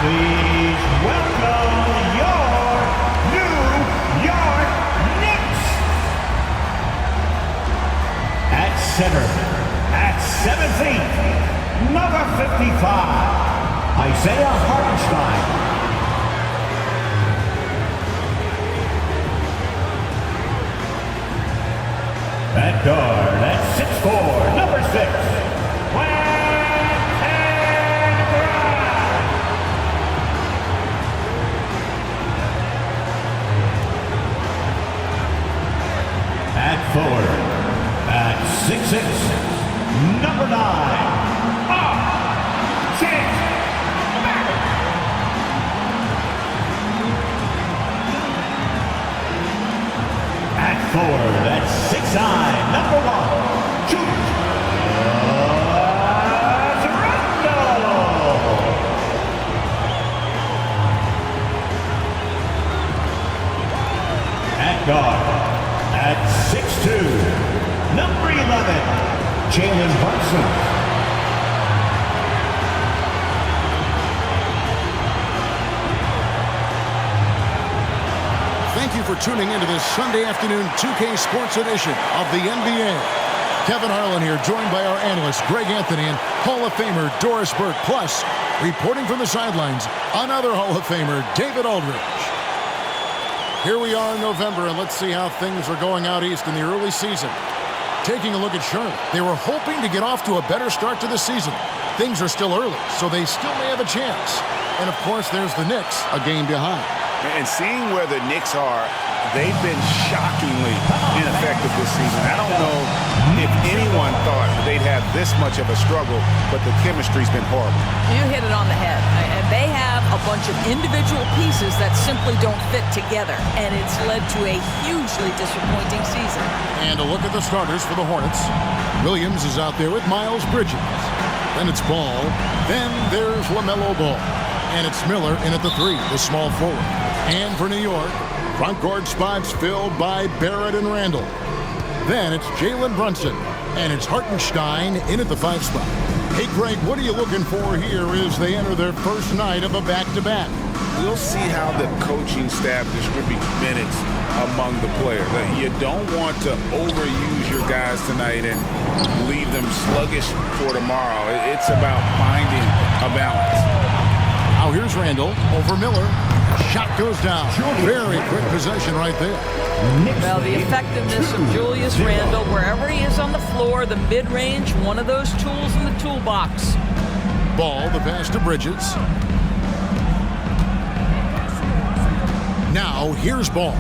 Please welcome your New York Knicks. At center, at 7 feet, number 55, Isaiah Hartenstein. At guard, at 6'4", number 6, at forward, at 6'6", number 9, at forward, at 6'9", number 1, Julius Randle. At guard, at 6'2", number 11, Jalen Brunson. Thank you for tuning into this Sunday afternoon 2K Sports edition of the NBA. Kevin Harlan here, joined by our analyst Greg Anthony and Hall of Famer Doris Burke. Plus, reporting from the sidelines, another Hall of Famer, David Aldridge. Here we are in November, and let's see how things are going out east in the early season. Taking a look at Charlotte, they were hoping to get off to a better start to the season. Things are still early, so they still may have a chance. And of course, there's the Knicks, a game behind. And seeing where the Knicks are, they've been shockingly ineffective this season. I don't know if anyone thought they'd have this much of a struggle, but the chemistry's been horrible. You hit it on the head. And they have a bunch of individual pieces that simply don't fit together. And it's led to a hugely disappointing season. And a look at the starters for the Hornets. Williams is out there with Miles Bridges. Then it's Ball. Then there's LaMelo Ball. And it's Miller in at the 3, the small forward. And for New York, front court spots filled by Barrett and Randall. Then it's Jalen Brunson, and it's Hartenstein in at the 5 spot. Hey, Greg, what are you looking for here as they enter their first night of a back-to-back? We'll see how the coaching staff distributes minutes among the players. You don't want to overuse your guys tonight and leave them sluggish for tomorrow. It's about finding a balance. Now here's Randall over Miller. Shot goes down. Very quick possession right there. Well, the effectiveness of Julius Randle, wherever he is on the floor, the mid-range, one of those tools in the toolbox. Ball, the pass to Bridges. Now here's Ball.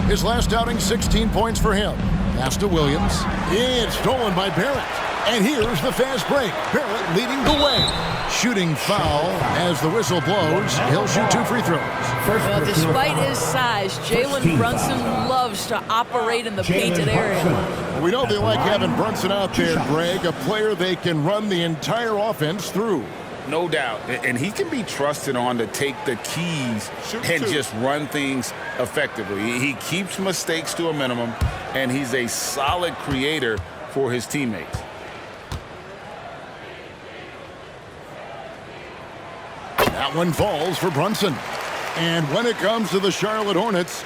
His last outing, 16 points for him. Pass to Williams. It's stolen by Barrett. And here's the fast break. Barrett leading the way. Shooting foul as the whistle blows. He'll shoot 2 free throws. Well, despite his size, Jalen Brunson loves to operate in the painted area. We know they like having Brunson out there, Greg, a player they can run the entire offense through. No doubt. And he can be trusted on to take the keys and just run things effectively. He keeps mistakes to a minimum, and he's a solid creator for his teammates. That one falls for Brunson. And when it comes to the Charlotte Hornets,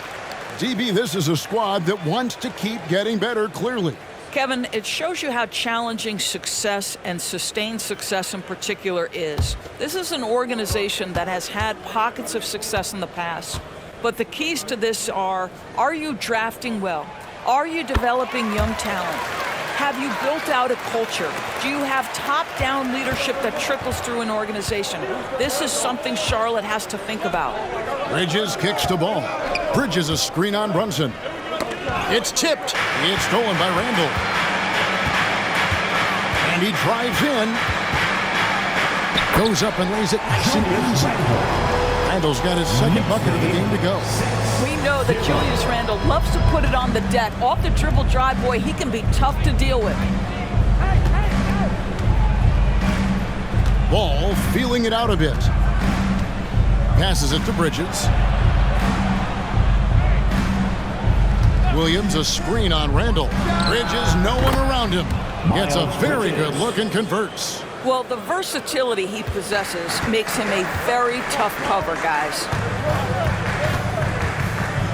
DB, this is a squad that wants to keep getting better, clearly. Kevin, it shows you how challenging success and sustained success in particular is. This is an organization that has had pockets of success in the past, but the keys to this are you drafting well? Are you developing young talent? Have you built out a culture? Do you have top-down leadership that trickles through an organization? This is something Charlotte has to think about. Bridges kicks to Ball. Bridges a screen on Brunson. It's tipped. It's stolen by Randall. And he drives in. Goes up and lays it nice and easy. Randall's got his second bucket of the game to go. We know that Julius Randle loves to put it on the deck. Off the dribble drive, boy, he can be tough to deal with. Ball feeling it out a bit. Passes it to Bridges. Williams a screen on Randall. Bridges, no one around him. Gets a very good look and converts. Well, the versatility he possesses makes him a very tough cover, guys.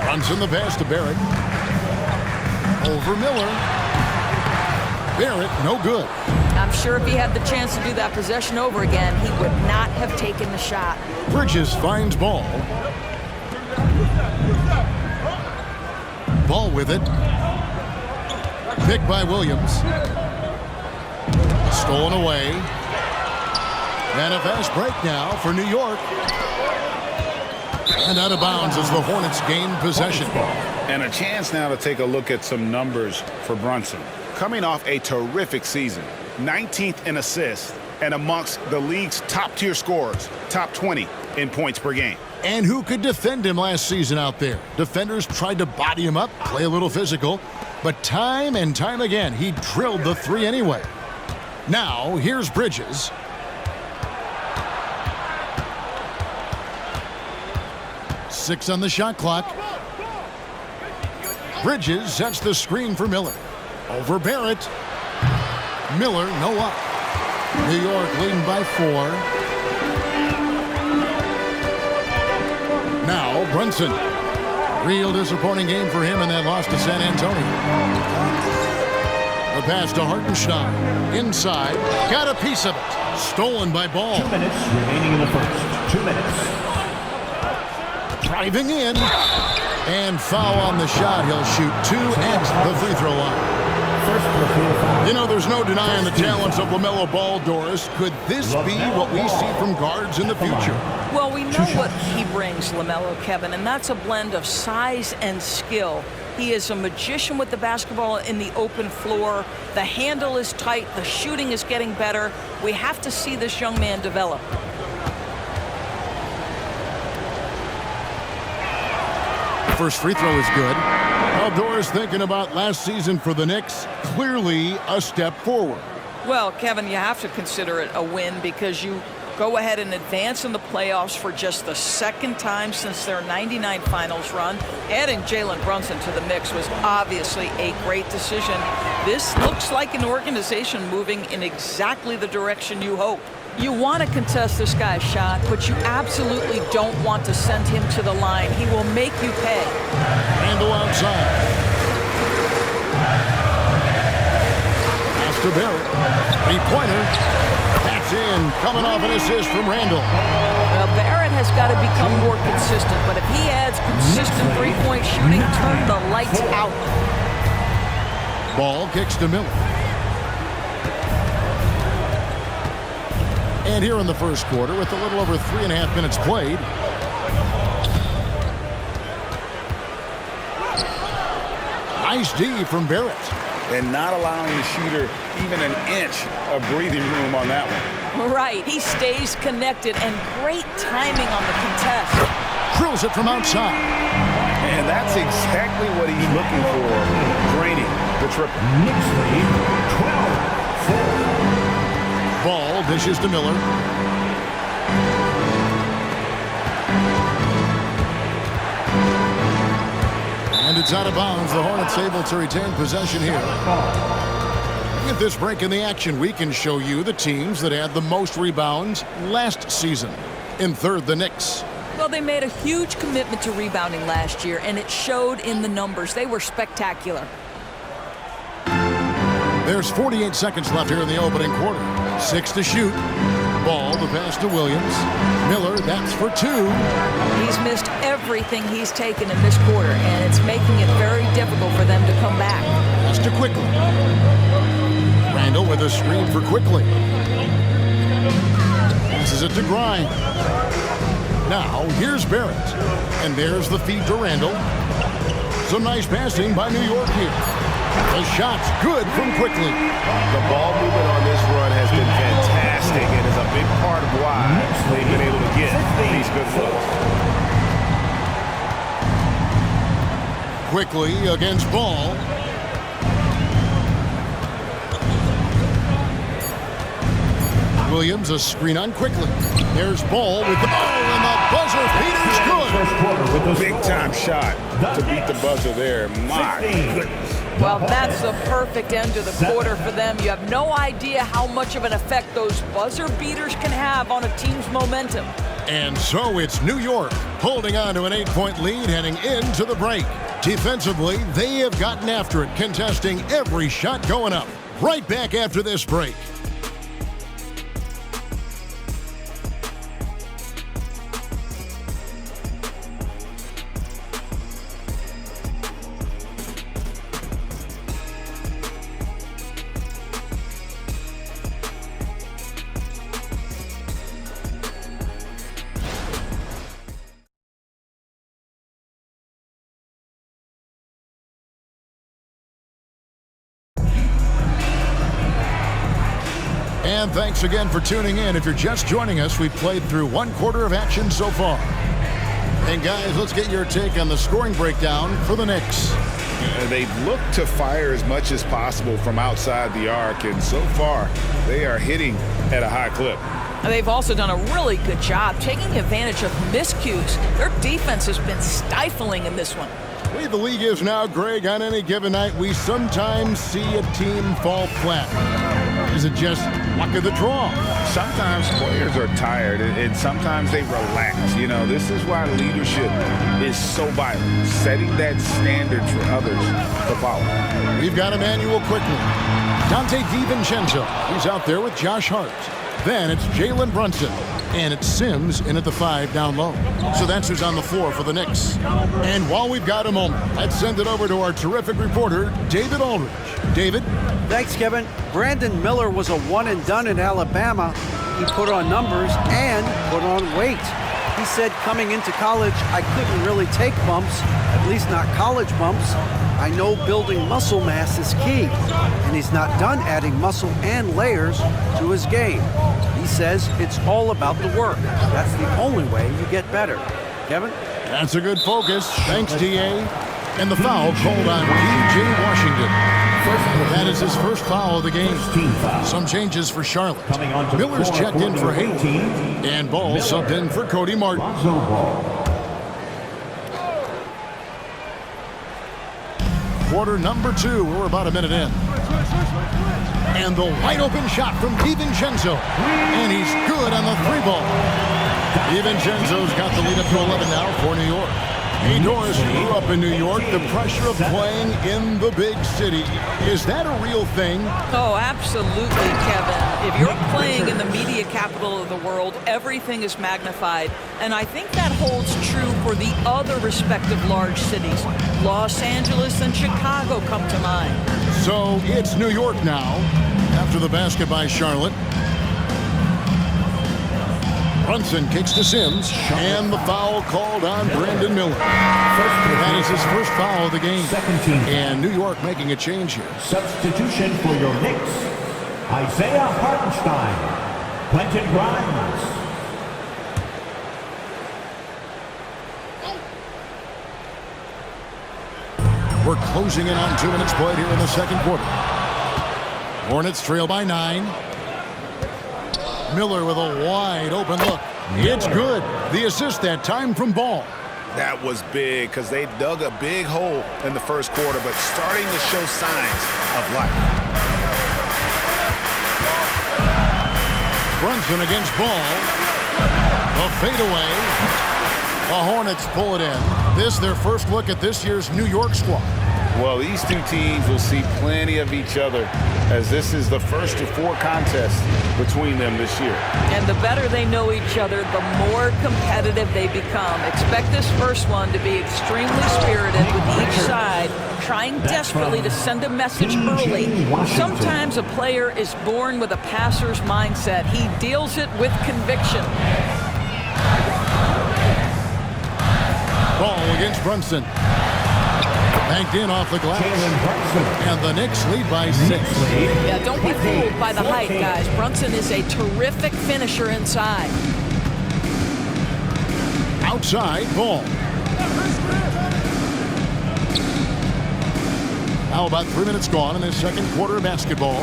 Brunson the pass to Barrett. Over Miller. Barrett, no good. I'm sure if he had the chance to do that possession over again, he would not have taken the shot. Bridges finds Ball. Ball with it. Picked by Williams. Stolen away. And a fast break now for New York. And out of bounds as the Hornets gain possession. And a chance now to take a look at some numbers for Brunson. Coming off a terrific season, 19th in assists and amongst the league's top-tier scorers, top 20 in points per game. And who could defend him last season out there? Defenders tried to body him up, play a little physical, but time and time again, he drilled the three anyway. Now, here's Bridges. Six on the shot clock. Bridges sets the screen for Miller. Over Barrett. Miller, no up. New York leading by 4. Now, Brunson. Real disappointing game for him in that loss to San Antonio. The pass to Hartenstein. Inside. Got a piece of it. Stolen by Ball. 2 minutes remaining in the first. 2 minutes. Driving in. And foul on the shot. He'll shoot 2 at the free throw line. You know, there's no denying the talents of LaMelo Ball, Doris. Could this be what we see from guards in the future? Well, we know what he brings, LaMelo, Kevin, and that's a blend of size and skill. He is a magician with the basketball in the open floor. The handle is tight. The shooting is getting better. We have to see this young man develop. First free throw is good. Well, Doris, thinking about last season for the Knicks, clearly a step forward. Well, Kevin, you have to consider it a win because you go ahead and advance in the playoffs for just the second time since their '99 finals run. Adding Jalen Brunson to the mix was obviously a great decision. This looks like an organization moving in exactly the direction you hope. You want to contest this guy's shot, but you absolutely don't want to send him to the line. He will make you pay. Randall outside. Pass to Barrett. Three-pointer. That's in. Coming off an assist from Randall. Well, Barrett has got to become more consistent, but if he adds consistent three-point shooting, turn the lights out. Ball kicks to Miller. And here in the first quarter, with a little over 3.5 minutes played, nice D from Barrett. And not allowing the shooter even an inch of breathing room on that one. Right. He stays connected, and great timing on the contest. Drills it from outside. And that's exactly what he's looking for, draining the triple. Knicks lead 12-4. Ball dishes to Miller. And it's out of bounds. The Hornets able to retain possession here. At this break in the action, we can show you the teams that had the most rebounds last season. In third, the Knicks. Well, they made a huge commitment to rebounding last year, and it showed in the numbers. They were spectacular. There's 48 seconds left here in the opening quarter. 6 to shoot. Ball, the pass to Williams. Miller, that's for 2. He's missed everything he's taken in this quarter, and it's making it very difficult for them to come back. Pass to Quickly. Randall with a screen for Quickly. Passes it to Grimes. Now, here's Barrett. And there's the feed to Randall. Some nice passing by New York here. The shot's good from Quickly. The ball movement on this run has been fantastic and is a big part of why they've been able to get these good looks. Quickly against Ball. Williams, a screen on Quickly. There's Ball with the and the buzzer beater's good. First quarter with those Big time shot to beat the buzzer there. My goodness. Well, that's the perfect end to the quarter for them. You have no idea how much of an effect those buzzer beaters can have on a team's momentum. And so it's New York holding on to an 8-point lead heading into the break. Defensively, they have gotten after it, contesting every shot going up. Right back after this break. And thanks again for tuning in. If you're just joining us, we've played through one quarter of action so far. And guys, let's get your take on the scoring breakdown for the Knicks. They've looked to fire as much as possible from outside the arc, and so far they are hitting at a high clip. And they've also done a really good job taking advantage of miscues. Their defense has been stifling in this one. The way the league is now, Greg, on any given night, we sometimes see a team fall flat. Is it just luck of the draw? Sometimes players are tired, and sometimes they relax. You know, this is why leadership is so vital, setting that standard for others to follow. We've got Emmanuel quickly. Dante DiVincenzo. He's out there with Josh Hart. Then it's Jalen Brunson. And it's Sims in at the 5 down low. So that's who's on the floor for the Knicks. And while we've got a moment, let's send it over to our terrific reporter, David Aldridge. David? Thanks, Kevin. Brandon Miller was a one-and-done in Alabama. He put on numbers and put on weight. He said coming into college, I couldn't really take bumps, at least not college bumps. I know building muscle mass is key, and he's not done adding muscle and layers to his game. He says it's all about the work. That's the only way you get better. Kevin? That's a good focus. Thanks, D.A. And the foul called on P.J. Washington. That is his first foul of the game. Some changes for Charlotte. Miller's checked in for Hayward. And Ball subbed in for Cody Martin. Quarter number 2. We're about a minute in. And the wide open shot from DiVincenzo. And he's good on the 3-ball. DiVincenzo's got the lead up to 11 now for New York. Hey, Doris grew up in New York. The pressure of playing in the big city. Is that a real thing? Oh, absolutely, Kevin. If you're playing in the media capital of the world, everything is magnified. And I think that holds true for the other respective large cities. Los Angeles and Chicago come to mind. So it's New York now after the basket by Charlotte. Brunson kicks to Sims, and the foul called on Brandon Miller. That is his first foul of the game. And New York making a change here. Substitution for your Knicks, Isaiah Hartenstein, Quentin Grimes. We're closing in on 2 minutes played here in the second quarter. Hornets trail by 9. Miller with a wide open look. It's good. The assist that time from Ball. That was big because they dug a big hole in the first quarter, but starting to show signs of life. Brunson against Ball. A fadeaway. The Hornets pull it in. This their first look at this year's New York squad. Well, these two teams will see plenty of each other as this is the first of 4 contests between them this year. And the better they know each other, the more competitive they become. Expect this first one to be extremely spirited with each side trying desperately to send a message early. Sometimes a player is born with a passer's mindset. He deals it with conviction. Ball against Brunson. Banked in off the glass. And the Knicks lead by 6. Yeah, don't be fooled by the height, guys. Brunson is a terrific finisher inside. Outside, Ball. Now about 3 minutes gone in this second quarter of basketball.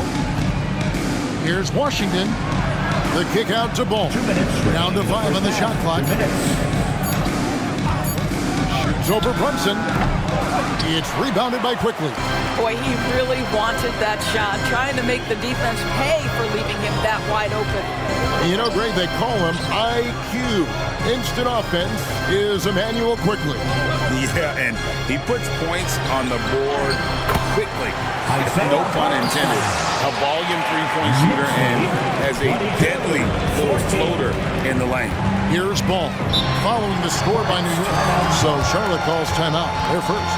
Here's Washington. The kick out to Ball. Down to 5 on the shot clock. Shoots over Brunson. It's rebounded by Quickly. Boy, he really wanted that shot, trying to make the defense pay for leaving him that wide open. You know, Greg, they call him IQ. Instant offense is Emmanuel Quickly. Yeah, and he puts points on the board quickly. No pun intended. A volume three-point shooter and has a deadly little floater in the lane. Here's ball. Following the score by New York. So Charlotte calls timeout. They're first.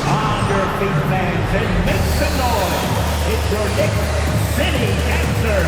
On your feet, fans, and make some noise. It's your Knicks City answer.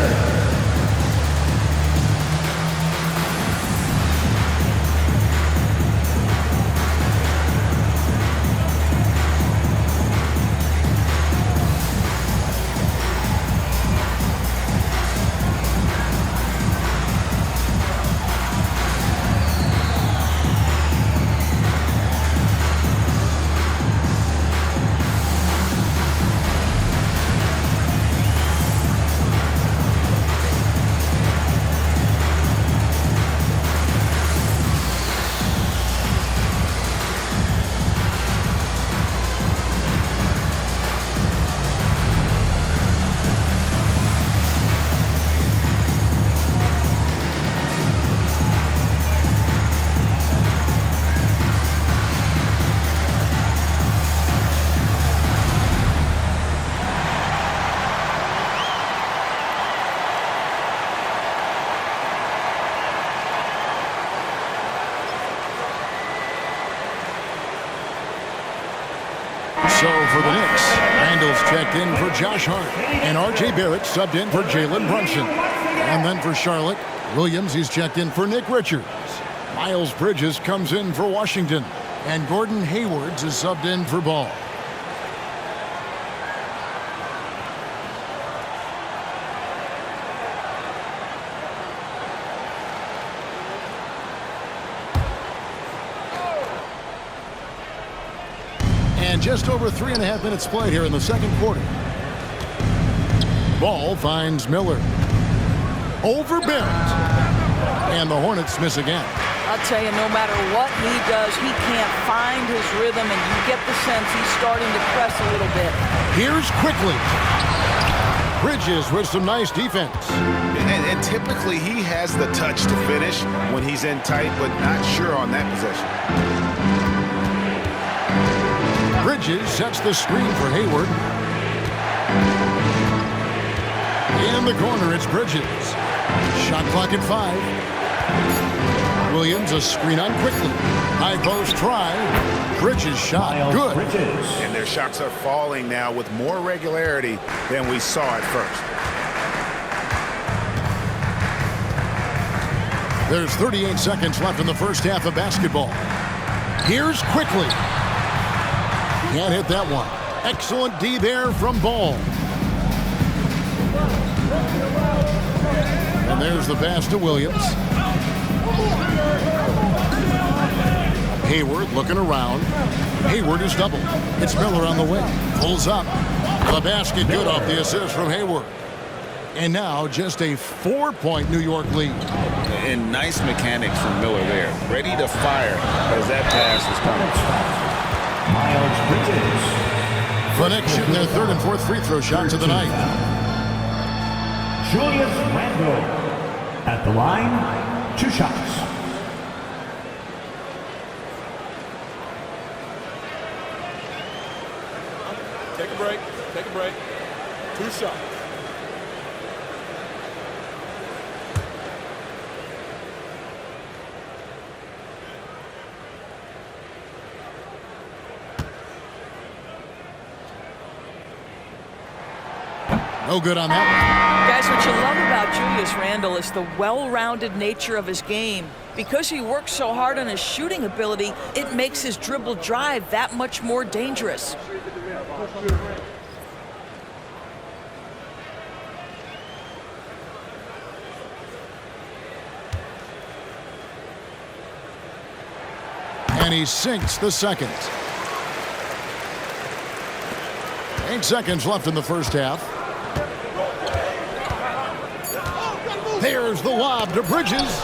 So for the Knicks, Randall's checked in for Josh Hart, and R.J. Barrett subbed in for Jalen Brunson. And then for Charlotte, Williams, he's checked in for Nick Richards. Miles Bridges comes in for Washington, and Gordon Haywards is subbed in for Ball. And just over 3.5 minutes played here in the second quarter. Ball finds Miller. Over Barrett. And the Hornets miss again. I'll tell you, no matter what he does, he can't find his rhythm, and you get the sense he's starting to press a little bit. Here's Quickly. Bridges with some nice defense. And typically he has the touch to finish when he's in tight, but not sure on that possession. Bridges sets the screen for Hayward. In the corner, it's Bridges. Shot clock at 5. Williams, a screen on Quickly. High post try. Bridges shot. Good. And their shots are falling now with more regularity than we saw at first. There's 38 seconds left in the first half of basketball. Here's Quickly. Can't hit that one. Excellent D there from Ball. And there's the pass to Williams. Hayward looking around. Hayward is doubled. It's Miller on the way. Pulls up. The basket good off the assist from Hayward. And now just a 4-point New York lead. And nice mechanics from Miller there. Ready to fire as that pass is coming. Miles Bridges. The Knicks shooting their third and fourth free throw shots of the night. Julius Randle. At the line, 2 shots. Take a break. Take a break. 2 shots. No good on that one. Guys, what you love about Julius Randle is the well-rounded nature of his game. Because he works so hard on his shooting ability, it makes his dribble drive that much more dangerous. And he sinks the second. 8 seconds left in the first half. There's the lob to Bridges.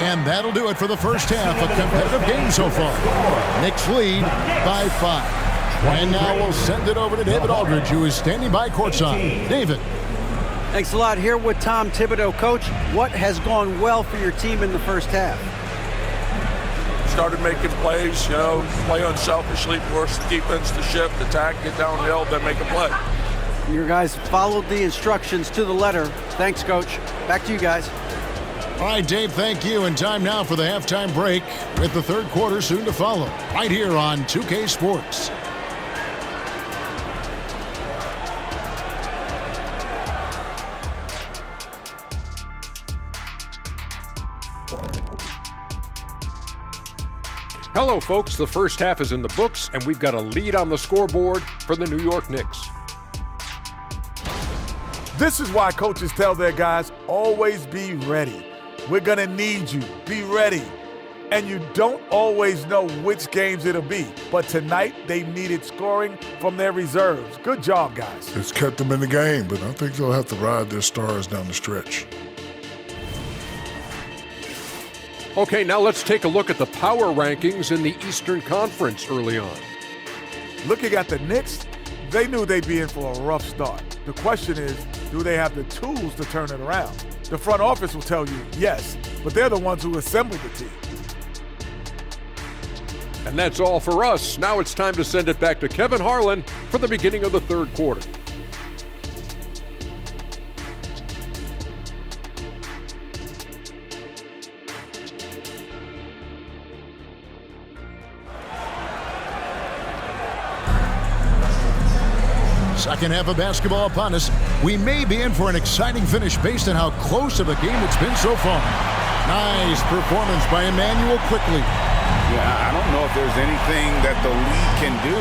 And that'll do it for the first half. A competitive game so far. Knicks lead by 5. And now we'll send it over to David Aldridge, who is standing by courtside. David. Thanks a lot. Here with Tom Thibodeau. Coach, what has gone well for your team in the first half? Started making plays, play unselfishly, force the defense to shift, attack, get downhill, then make a play. Your guys followed the instructions to the letter. Thanks, Coach. Back to you guys. All right, Dave, thank you. And time now for the halftime break with the third quarter soon to follow. Right here on 2K Sports. Hello, folks. The first half is in the books, and we've got a lead on the scoreboard for the New York Knicks. This is why coaches tell their guys, always be ready. We're going to need you. Be ready. And you don't always know which games it'll be. But tonight, they needed scoring from their reserves. Good job, guys. It's kept them in the game, but I think they'll have to ride their stars down the stretch. Okay, now let's take a look at the power rankings in the Eastern Conference early on. Looking at the Knicks, they knew they'd be in for a rough start. The question is, do they have the tools to turn it around? The front office will tell you yes, but they're the ones who assembled the team. And that's all for us. Now it's time to send it back to Kevin Harlan for the beginning of the third quarter. Second half of basketball upon us. We may be in for an exciting finish based on how close of a game it's been so far. Nice performance by Emmanuel quickly. Yeah, I don't know if there's anything that the league can do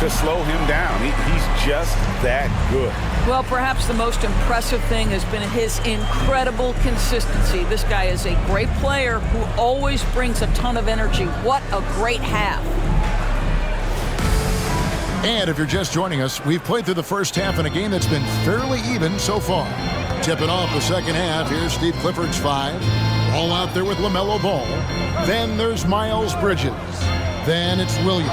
to slow him down. He's just that good. Well, perhaps the most impressive thing has been his incredible consistency. This guy is a great player who always brings a ton of energy. What a great half. And if you're just joining us, we've played through the first half in a game that's been fairly even so far. Tipping off the second half, here's Steve Clifford's 5. All out there with LaMelo Ball. Then there's Miles Bridges. Then it's Williams.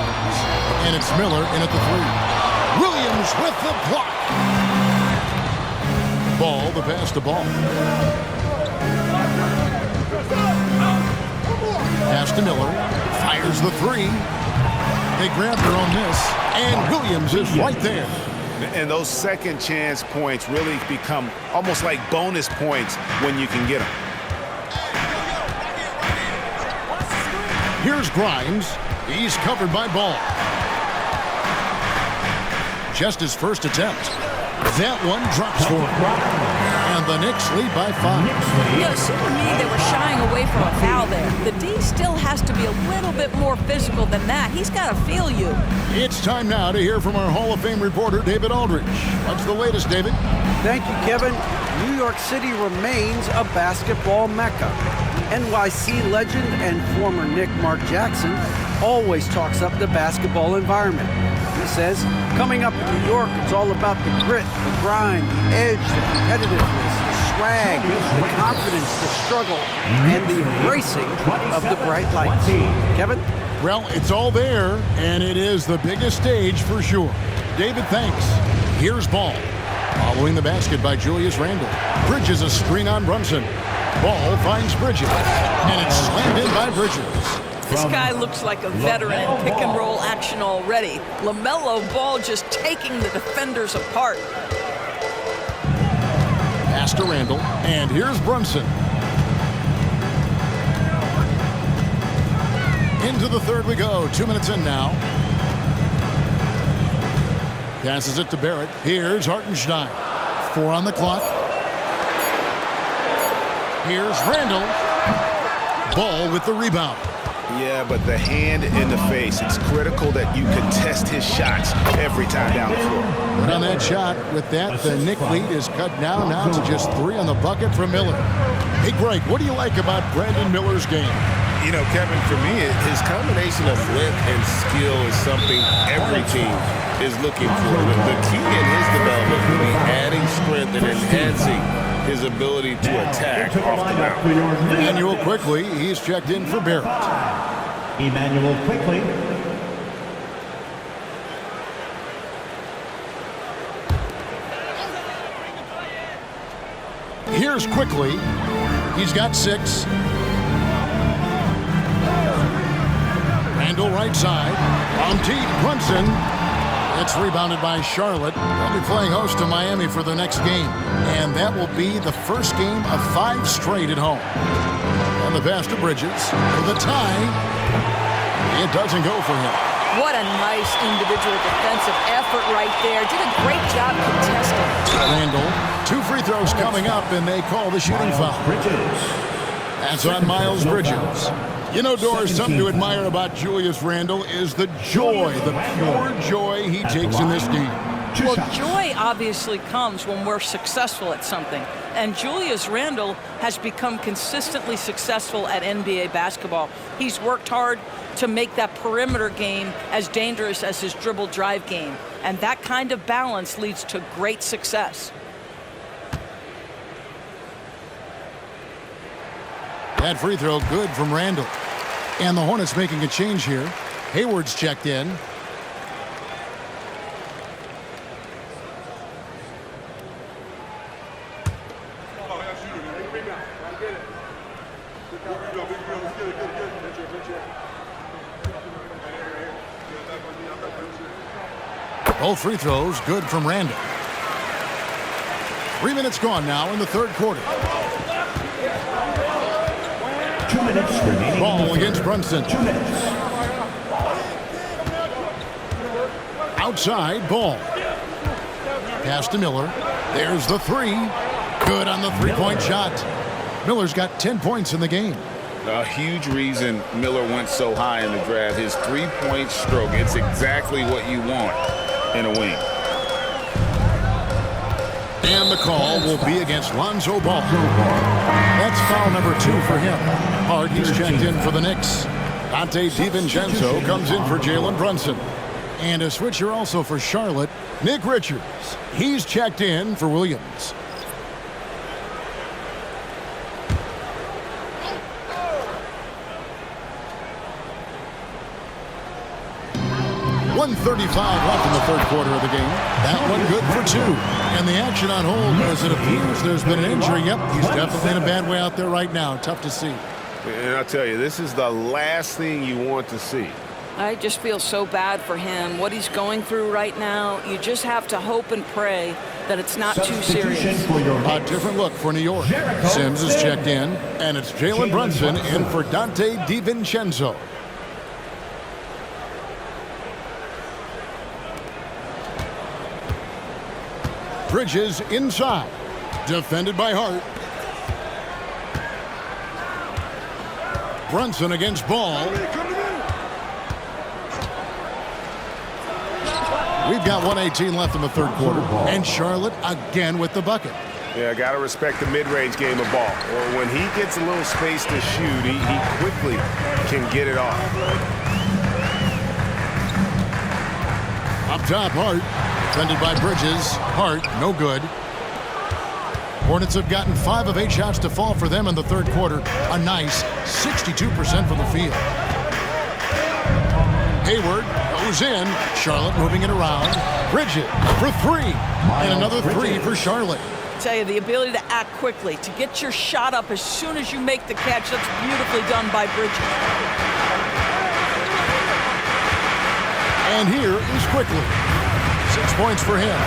And it's Miller in at the 3. Williams with the block. Ball, the pass to Ball. Pass to Miller. Fires the 3. They grab their own miss, and Williams is right there. And those second chance points really become almost like bonus points when you can get them. Here's Grimes. He's covered by Ball. Just his first attempt. That one drops for him. And the Knicks lead by 5. It seemed to me they were shying away from a foul there. The D still has to be a little bit more physical than that. He's got to feel you. It's time now to hear from our Hall of Fame reporter, David Aldridge. What's the latest, David? Thank you, Kevin. New York City remains a basketball mecca. NYC legend and former Knick Mark Jackson always talks up the basketball environment. He says, coming up in New York, it's all about the grit, the grind, the edge, the competitiveness, the swag, the confidence, the struggle, and the embracing of the bright lights. Kevin? Well, it's all there, and it is the biggest stage for sure. David, thanks. Here's Ball. Following the basket by Julius Randle. Bridges a screen on Brunson. Ball finds Bridges, and it's slammed in by Bridges. This guy looks like a veteran in pick-and-roll action already. LaMelo Ball just taking the defenders apart. Pass to Randle, and here's Brunson. Into the third we go. 2 minutes in now. Passes it to Barrett. Here's Hartenstein. 4 on the clock. Here's Randle. Ball with the rebound. Yeah, but the hand in the face, it's critical that you contest his shots every time down the floor. But on that shot, with that, the Knick lead is cut down now to just 3 on the bucket from Miller. Hey, Greg, what do you like about Brandon Miller's game? You know, Kevin, for me, his combination of length and skill is something every team is looking for. The key in his development will be adding strength and enhancing his ability to attack off the mound. Emmanuel Quickly, he's checked in for Barrett. Emmanuel Quickly. Here's Quickly. He's got 6. Randall right side. On T. Brunson. It's rebounded by Charlotte. They'll be playing host to Miami for the next game. And that will be the first game of 5 straight at home. And the pass to Bridges for the tie. It doesn't go for him. What a nice individual defensive effort right there. Did a great job contesting. Randall, 2 free throws coming up, and they call the shooting foul. That's on Miles Bridges. You know, Doris, something to admire about Julius Randle is the joy, the pure joy he takes in this game. Well, joy obviously comes when we're successful at something. And Julius Randle has become consistently successful at NBA basketball. He's worked hard to make that perimeter game as dangerous as his dribble drive game. And that kind of balance leads to great success. That free throw good from Randle. And the Hornets making a change here. Hayward's checked in. Both free throws good from Randle. 3 minutes gone now in the third quarter. 2 minutes remaining. Ball against Brunson. 2 minutes. Outside, Ball. Pass to Miller. There's the 3. Good on the three-point shot. Miller's got 10 points in the game. A huge reason Miller went so high in the draft, his three-point stroke. It's exactly what you want in a wing. And the call will be against Lonzo Ball. That's foul number 2 for him. Hart, he's checked in for the Knicks. Dante DiVincenzo comes in for Jalen Brunson. And a switcher also for Charlotte, Nick Richards. He's checked in for Williams. .135 left in the third quarter of the game. That one good for 2. And the action on hold as it appears there's been an injury. Yep, he's definitely in a bad way out there right now. Tough to see. And I'll tell you, this is the last thing you want to see. I just feel so bad for him. What he's going through right now, you just have to hope and pray that it's not too serious. A different look for New York. Sims is checked in, and it's Jalen Brunson in for Dante DiVincenzo. Bridges inside. Defended by Hart. Brunson against Ball. We've got 1:18 left in the third quarter. And Charlotte again with the bucket. Yeah, got to respect the mid-range game of ball. Or when he gets a little space to shoot, he quickly can get it off. Up top, Hart. Defended by Bridges. Hart, no good. Hornets have gotten 5 of 8 shots to fall for them in the third quarter. A nice 62% from the field. Hayward goes in. Charlotte moving it around. Bridges for 3. And another 3 for Charlotte. I tell you, the ability to act quickly, to get your shot up as soon as you make the catch, that's beautifully done by Bridges. And here is Quickly. 6 points for him.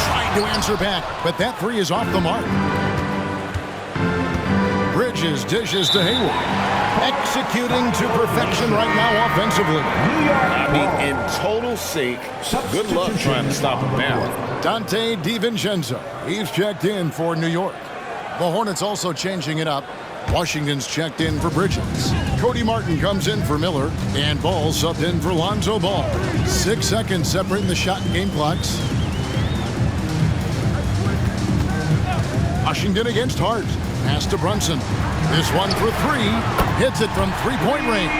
Trying to answer back, but that 3 is off the mark. Bridges dishes to Hayward. Executing to perfection right now offensively. I mean, in total sync. Good luck trying to stop him now. Dante DiVincenzo. He's checked in for New York. The Hornets also changing it up. Washington's checked in for Bridges. Cody Martin comes in for Miller. And Ball subbed in for Lonzo Ball. 6 seconds separating the shot and game clocks. Washington against Hart. Pass to Brunson. This one for three. Hits it from three-point range.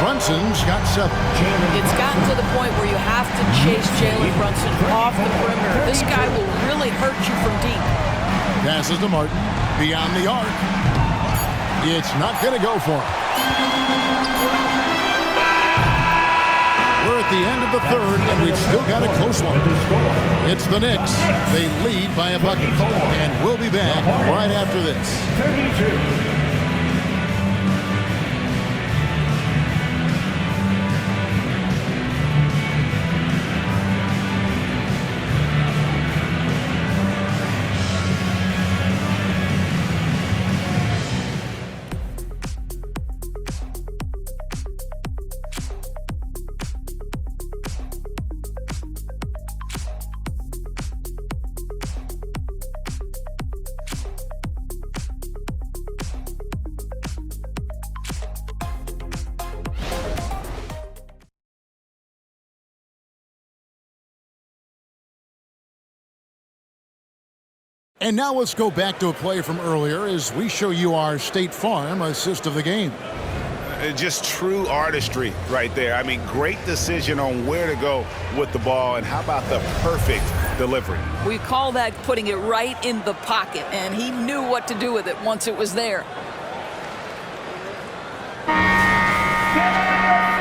Brunson's got 7. It's gotten to the point where you have to chase Jalen Brunson off the perimeter. This guy will really hurt you from deep. Passes to Martin. Beyond the arc. It's not going to go for him. We're at the end of the third, and we've still got a close one. It's the Knicks. They lead by a bucket. And we'll be back right after this. 32. And now let's go back to a play from earlier as we show you our State Farm assist of the game. Just true artistry right there. I mean, great decision on where to go with the ball, and how about the perfect delivery? We call that putting it right in the pocket, and he knew what to do with it once it was there.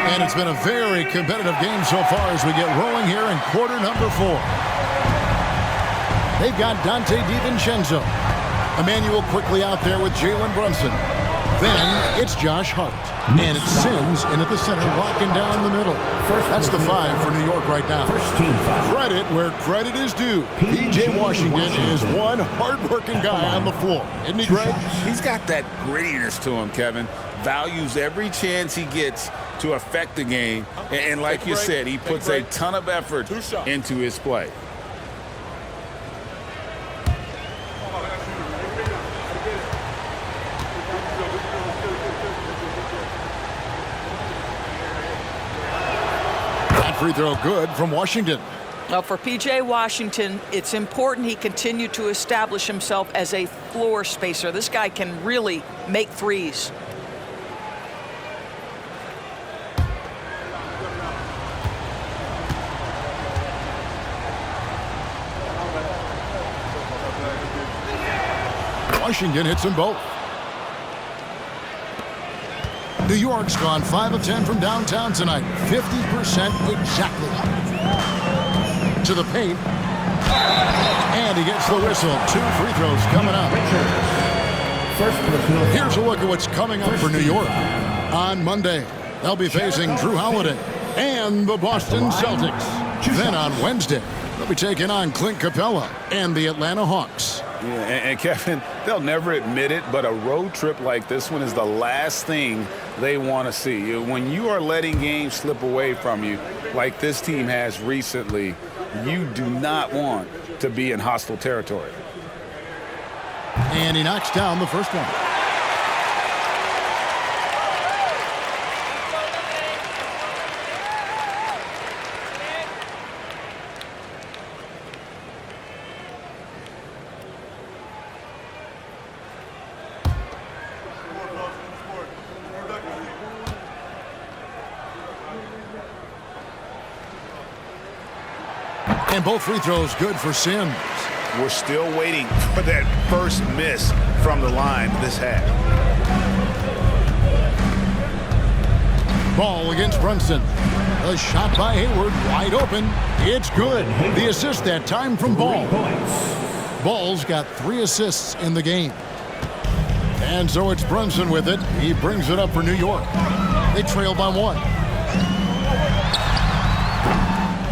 And it's been a very competitive game so far as we get rolling here in quarter number 4. They've got Dante DiVincenzo. Emmanuel quickly out there with Jalen Brunson. Then it's Josh Hart. And it's Sims in at the center, locking down the middle. That's the 5 for New York right now. Credit where credit is due. P.J. Washington is one hard-working guy on the floor. Isn't he, Greg? He's got that grittiness to him, Kevin. Values every chance he gets to affect the game. And like you said, he puts a ton of effort into his play. Free throw good from Washington. Well, for P.J. Washington, it's important he continue to establish himself as a floor spacer. This guy can really make threes. Washington hits them both. New York's gone 5 of 10 from downtown tonight. 50% exactly. To the paint. And he gets the whistle. 2 free throws coming up. Here's a look at what's coming up for New York. On Monday, they'll be facing Drew Holiday and the Boston Celtics. Then on Wednesday, they'll be taking on Clint Capella and the Atlanta Hawks. Yeah, and Kevin, they'll never admit it, but a road trip like this one is the last thing they want to see. When you are letting games slip away from you, like this team has recently, you do not want to be in hostile territory. And he knocks down the first one. And both free throws good for Sims. We're still waiting for that first miss from the line this half. Ball against Brunson. A shot by Hayward, wide open. It's good. The assist that time from Ball. Ball's got 3 assists in the game. And so it's Brunson with it. He brings it up for New York. They trail by 1.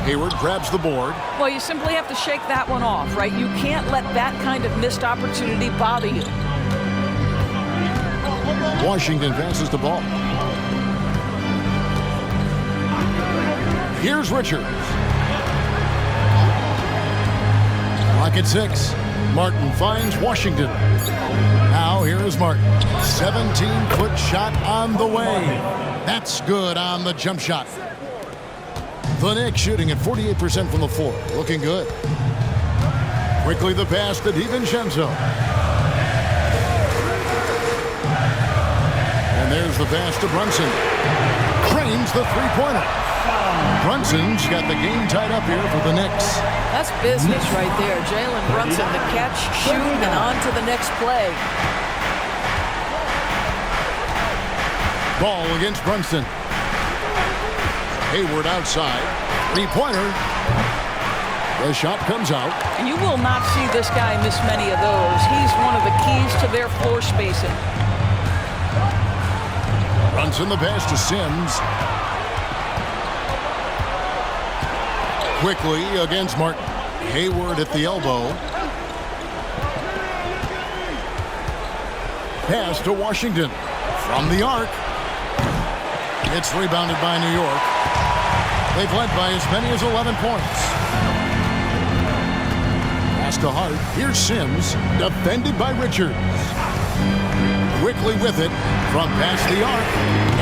Hayward grabs the board. Well, you simply have to shake that one off, right? You can't let that kind of missed opportunity bother you. Washington passes the ball. Here's Richards. Clock at 6. Martin finds Washington. Now here is Martin. 17-foot shot on the way. That's good on the jump shot. The Knicks shooting at 48% from the floor. Looking good. Quickly the pass to DiVincenzo. And there's the pass to Brunson. Cranes the three-pointer. Brunson's got the game tied up here for the Knicks. That's business right there. Jalen Brunson, the catch, shoot, and on to the next play. Ball against Brunson. Hayward outside. Three-pointer. The shot comes out. And you will not see this guy miss many of those. He's one of the keys to their floor spacing. Brunson the pass to Sims. Quickly against Martin. Hayward at the elbow. Pass to Washington. From the arc. It's rebounded by New York. They've led by as many as 11 points. Pass to Hart. Here's Sims. Defended by Richards. Quickly with it from past the arc.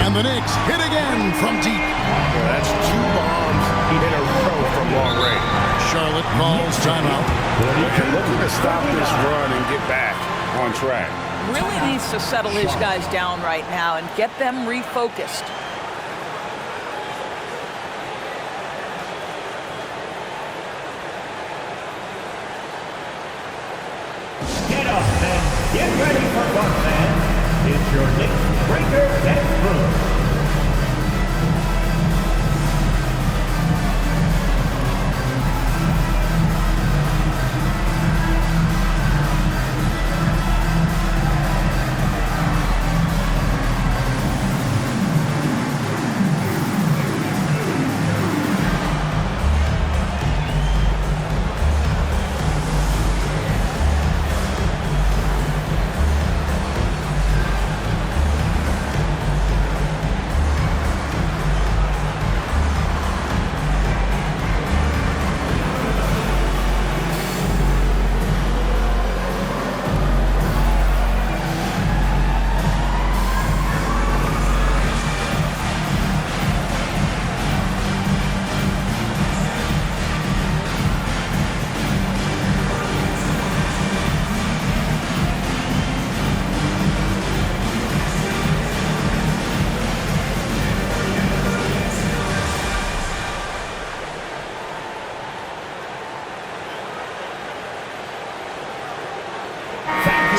And the Knicks hit again from deep. Well, that's 2 bombs in a row from long range. Charlotte calls timeout. They're looking to stop this run and get back on track. Really needs to settle his guys down right now and get them refocused. Get up and get ready for fun, fans. It's your Knicks Breaker Dance Crew.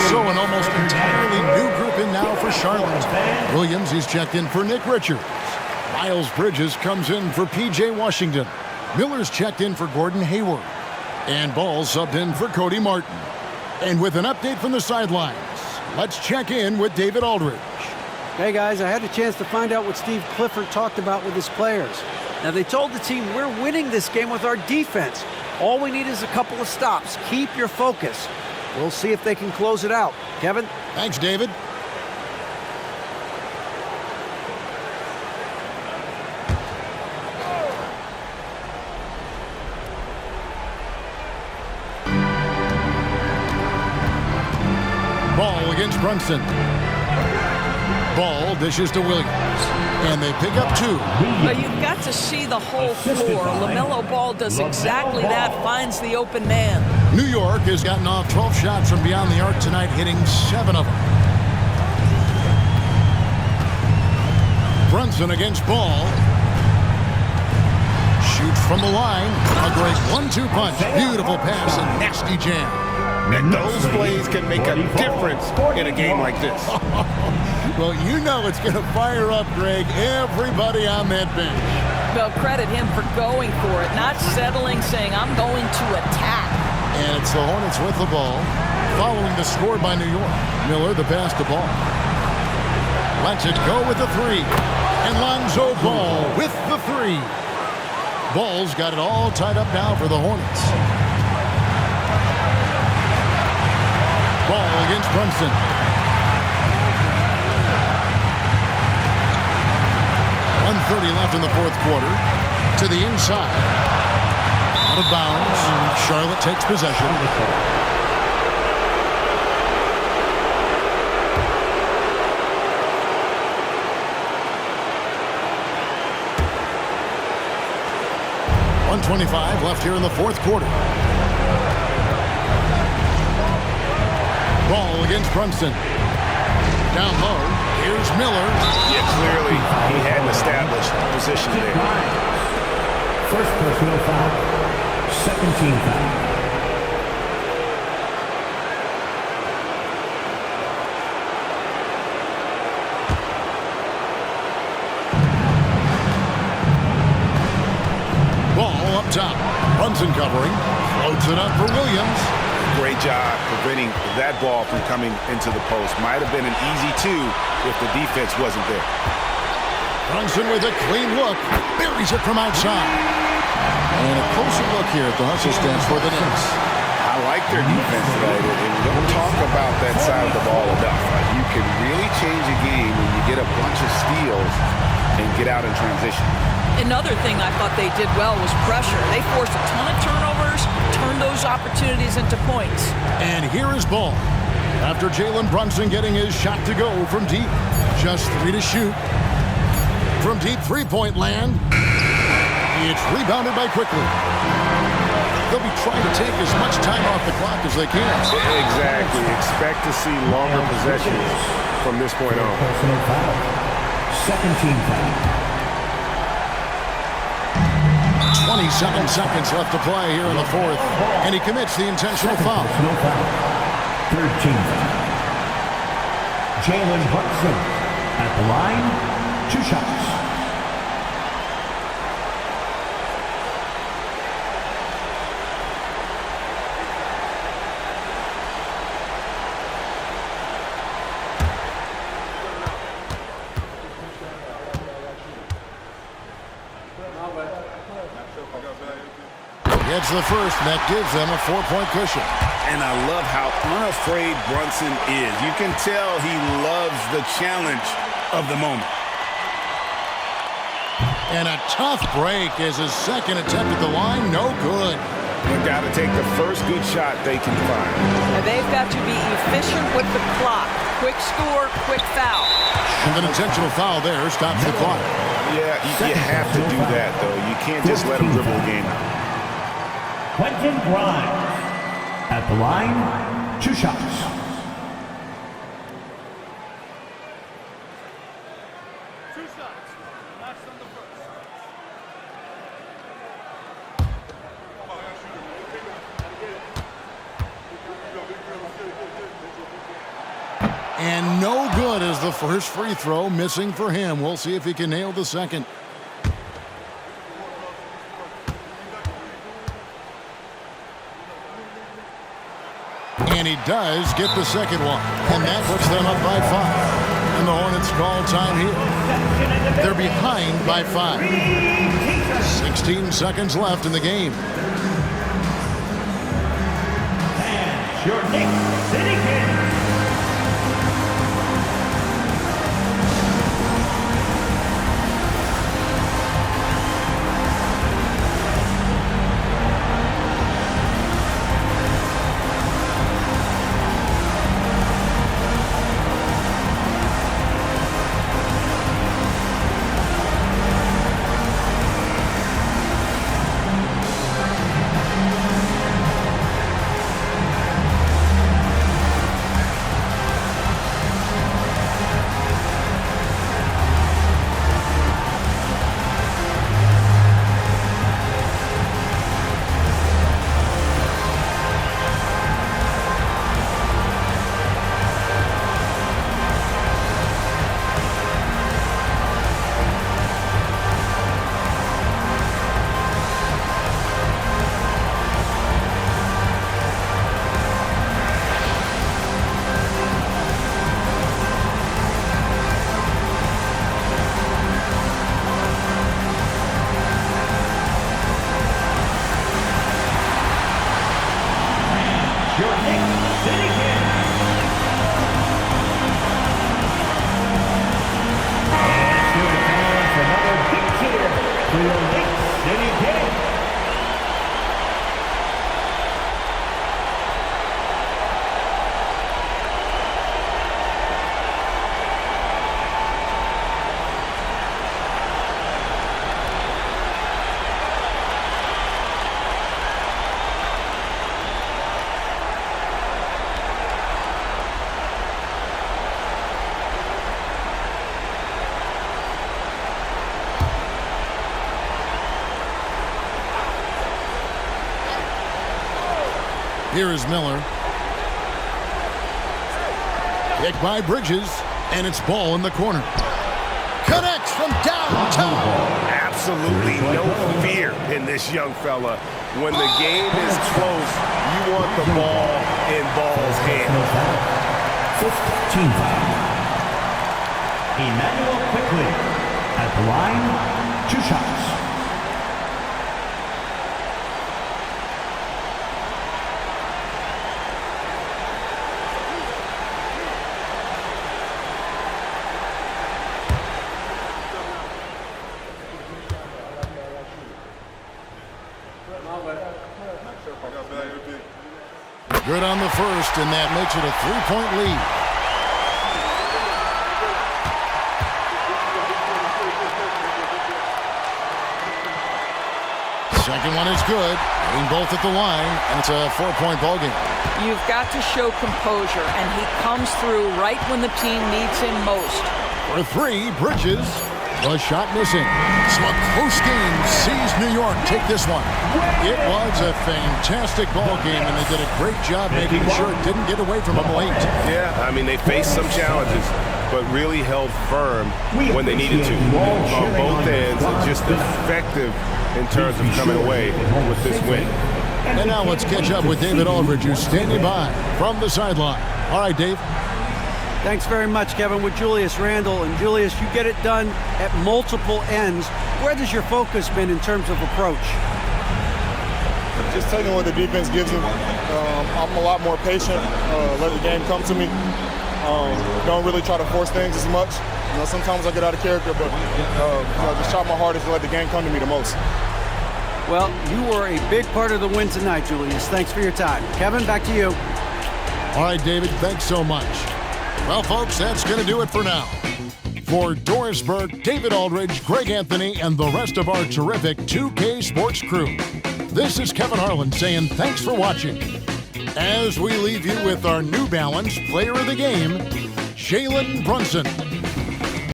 So an almost entirely new group in now for Charlotte. Williams is checked in for Nick Richards. Miles Bridges comes in for P.J. Washington. Miller's checked in for Gordon Hayward. And Ball subbed in for Cody Martin. And with an update from the sidelines, let's check in with David Aldridge. Hey guys, I had a chance to find out what Steve Clifford talked about with his players. Now they told the team, we're winning this game with our defense. All we need is a couple of stops. Keep your focus. We'll see if they can close it out. Kevin? Thanks, David. Ball against Brunson. Ball dishes to Williams. And they pick up 2. But you've got to see the whole floor. LaMelo Ball does exactly that, finds the open man. New York has gotten off 12 shots from beyond the arc tonight, hitting 7 of them. Brunson against Ball. Shoots from the line. A great 1-2 punch. Beautiful pass and nasty jam. And those plays can make a difference in a game like this. Well, you know it's going to fire up, Greg, everybody on that bench. Well, credit him for going for it, not settling, saying, I'm going to attack. And it's the Hornets with the ball, following the score by New York. Miller, the pass to Ball. Lets it go with the 3. And Lonzo Ball with the 3. Ball's got it all tied up now for the Hornets. Ball against Brunson. .130 left in the fourth quarter. To the inside. Out of bounds. Charlotte takes possession. .125 left here in the fourth quarter. Ball against Brunson. Down low. Here's Miller. Yeah, clearly he had an established position there. First personal foul, second team foul. Ball up top. Brunson covering. Floats it up for Williams. Great job preventing that ball from coming into the post. Might have been an easy two if the defense wasn't there. Brunson with a clean look. Buries it from outside. And a closer look here at the hustle stance for the Knicks. I like their defense tonight, and we don't talk about that side of the ball enough. You can really change a game when you get a bunch of steals and get out in transition. Another thing I thought they did well was pressure. They forced a ton of turnovers, turned those opportunities into points. And here is ball. After Jalen Brunson getting his shot to go from deep. Just 3 to shoot. From deep three-point land. It's rebounded by Quickly. They'll be trying to take as much time off the clock as they can. Exactly. Expect to see longer possessions from this point on. Personal foul, second team foul. 27 seconds left to play here in the fourth. And he commits the intentional foul. Personal foul, third team foul. Jalen Brunson at the line, 2 shots. Gets the first, and that gives them a 4-point cushion. And I love how unafraid Brunson is. You can tell he loves the challenge of the moment. And a tough break as his second attempt at the line, no good. They've got to take the first good shot they can find. And they've got to be efficient with the clock. Quick score, quick foul. And an intentional foul there stops the clock. Yeah, you have to do that, though. You can't just let them dribble the game out. Quentin Grimes at the line, 2 shots. And no good as the first free throw missing for him. We'll see if he can nail the second. And he does get the second one. And that puts them up by 5. And the Hornets call time here. They're behind by 5. 16 seconds left in the game. And your Knicks City Kings. Here is Miller. Kick by Bridges, and it's ball in the corner. Connects from downtown. Absolutely no fear in this young fella. When the game is close, you want the ball in Ball's hands. 15 foul. Emmanuel Quickly at the line, 2 shots. Good on the first, and that makes it a 3-point lead. Second one is good. Hitting both at the line, and it's a 4-point ball game. You've got to show composure, and he comes through right when the team needs him most. For 3, Bridges. The shot missing. So a close game sees New York take this one. It was a fantastic ball game, and they did a great job making sure it didn't get away from them late. Yeah, I mean, they faced some challenges, but really held firm when they needed to. On both ends, and just effective in terms of coming away with this win. And now let's catch up with David Aldridge, who's standing by from the sideline. All right, Dave. Thanks very much, Kevin. With Julius Randle. And Julius, you get it done at multiple ends. Where has your focus been in terms of approach? Just taking what the defense gives me. I'm a lot more patient, let the game come to me. Don't really try to force things as much. Sometimes I get out of character, but just try my hardest to let the game come to me the most. Well, you were a big part of the win tonight, Julius. Thanks for your time. Kevin, back to you. All right, David, thanks so much. Well, folks, that's going to do it for now. For Doris Burke, David Aldridge, Greg Anthony, and the rest of our terrific 2K Sports crew, this is Kevin Harlan saying thanks for watching. As we leave you with our New Balance Player of the Game, Jalen Brunson.